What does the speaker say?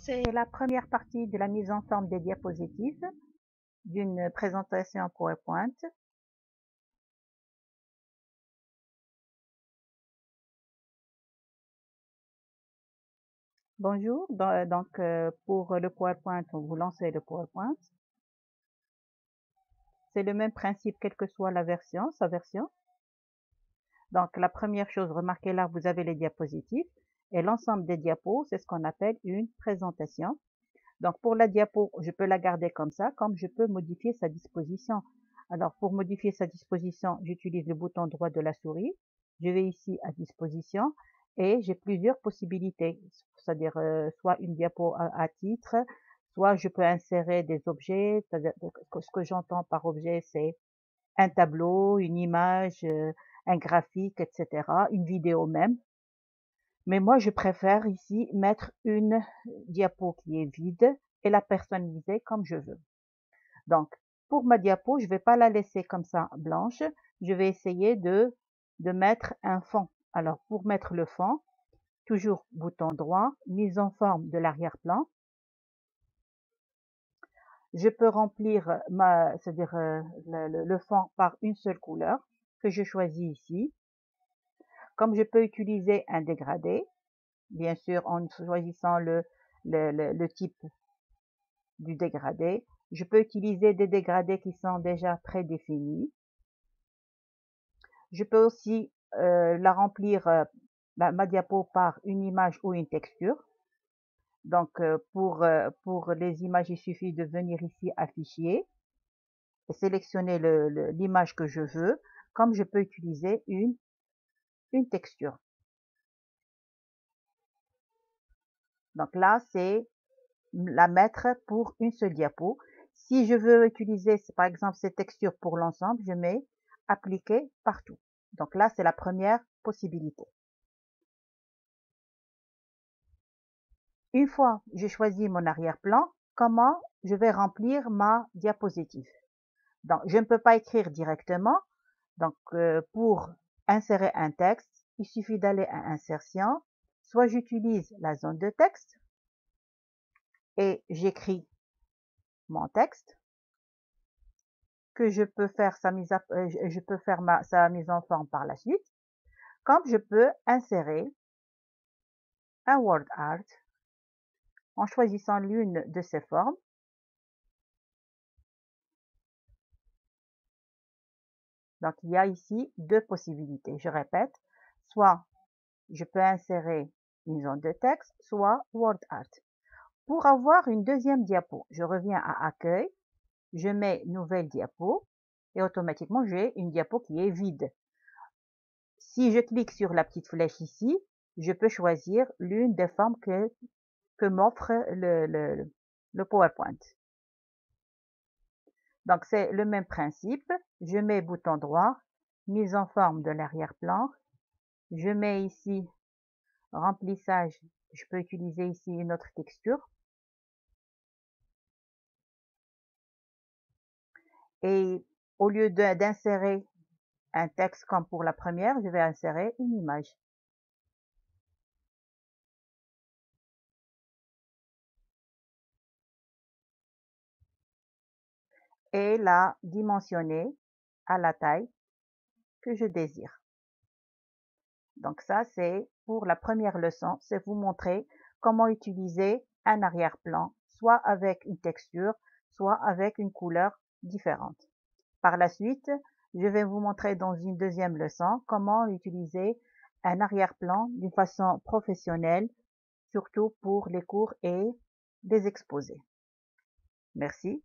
C'est la première partie de la mise en forme des diapositives d'une présentation PowerPoint. Bonjour, donc pour le PowerPoint, vous lancez le PowerPoint. C'est le même principe quelle que soit la version, sa version. Donc la première chose, remarquez là, vous avez les diapositives et l'ensemble des diapos, c'est ce qu'on appelle une présentation. Donc pour la diapo, je peux la garder comme ça, comme je peux modifier sa disposition. Alors pour modifier sa disposition, j'utilise le bouton droit de la souris. Je vais ici à disposition et j'ai plusieurs possibilités, c'est-à-dire soit une diapo à titre, soit je peux insérer des objets. C'est-à-dire, ce que j'entends par objet, c'est un tableau, une image, un graphique, etc., une vidéo même. Mais moi, je préfère ici mettre une diapo qui est vide et la personnaliser comme je veux. Donc, pour ma diapo, je ne vais pas la laisser comme ça blanche. Je vais essayer de mettre un fond. Alors, pour mettre le fond, toujours bouton droit, mise en forme de l'arrière-plan. Je peux remplir c'est-à-dire le fond par une seule couleur que je choisis ici. Comme je peux utiliser un dégradé, bien sûr en choisissant le type du dégradé. Je peux utiliser des dégradés qui sont déjà prédéfinis. Je peux aussi la remplir, ma diapo par une image ou une texture. Donc pour les images, il suffit de venir ici à Fichier, sélectionner l'image que je veux, comme je peux utiliser une texture. Donc là, c'est la mettre pour une seule diapo. Si je veux utiliser, par exemple, cette texture pour l'ensemble, je mets appliquer partout. Donc là, c'est la première possibilité. Une fois j'ai choisi mon arrière-plan, comment je vais remplir ma diapositive? Donc, je ne peux pas écrire directement. Donc, pour insérer un texte, il suffit d'aller à Insertion. Soit j'utilise la zone de texte et j'écris mon texte, que je peux faire sa mise en forme par la suite, comme je peux insérer un word art en choisissant l'une de ces formes. Donc, il y a ici deux possibilités. Je répète, soit je peux insérer une zone de texte, soit word art. Pour avoir une deuxième diapo, je reviens à Accueil, je mets Nouvelle diapo et automatiquement, j'ai une diapo qui est vide. Si je clique sur la petite flèche ici, je peux choisir l'une des formes que m'offre le PowerPoint. Donc, c'est le même principe. Je mets bouton droit, mise en forme de l'arrière-plan. Je mets ici remplissage. Je peux utiliser ici une autre texture. Et au lieu d'insérer un texte comme pour la première, je vais insérer une image. Et la dimensionner à la taille que je désire. Donc ça, c'est pour la première leçon, c'est vous montrer comment utiliser un arrière-plan, soit avec une texture, soit avec une couleur différente. Par la suite, je vais vous montrer dans une deuxième leçon comment utiliser un arrière-plan d'une façon professionnelle, surtout pour les cours et des exposés. Merci.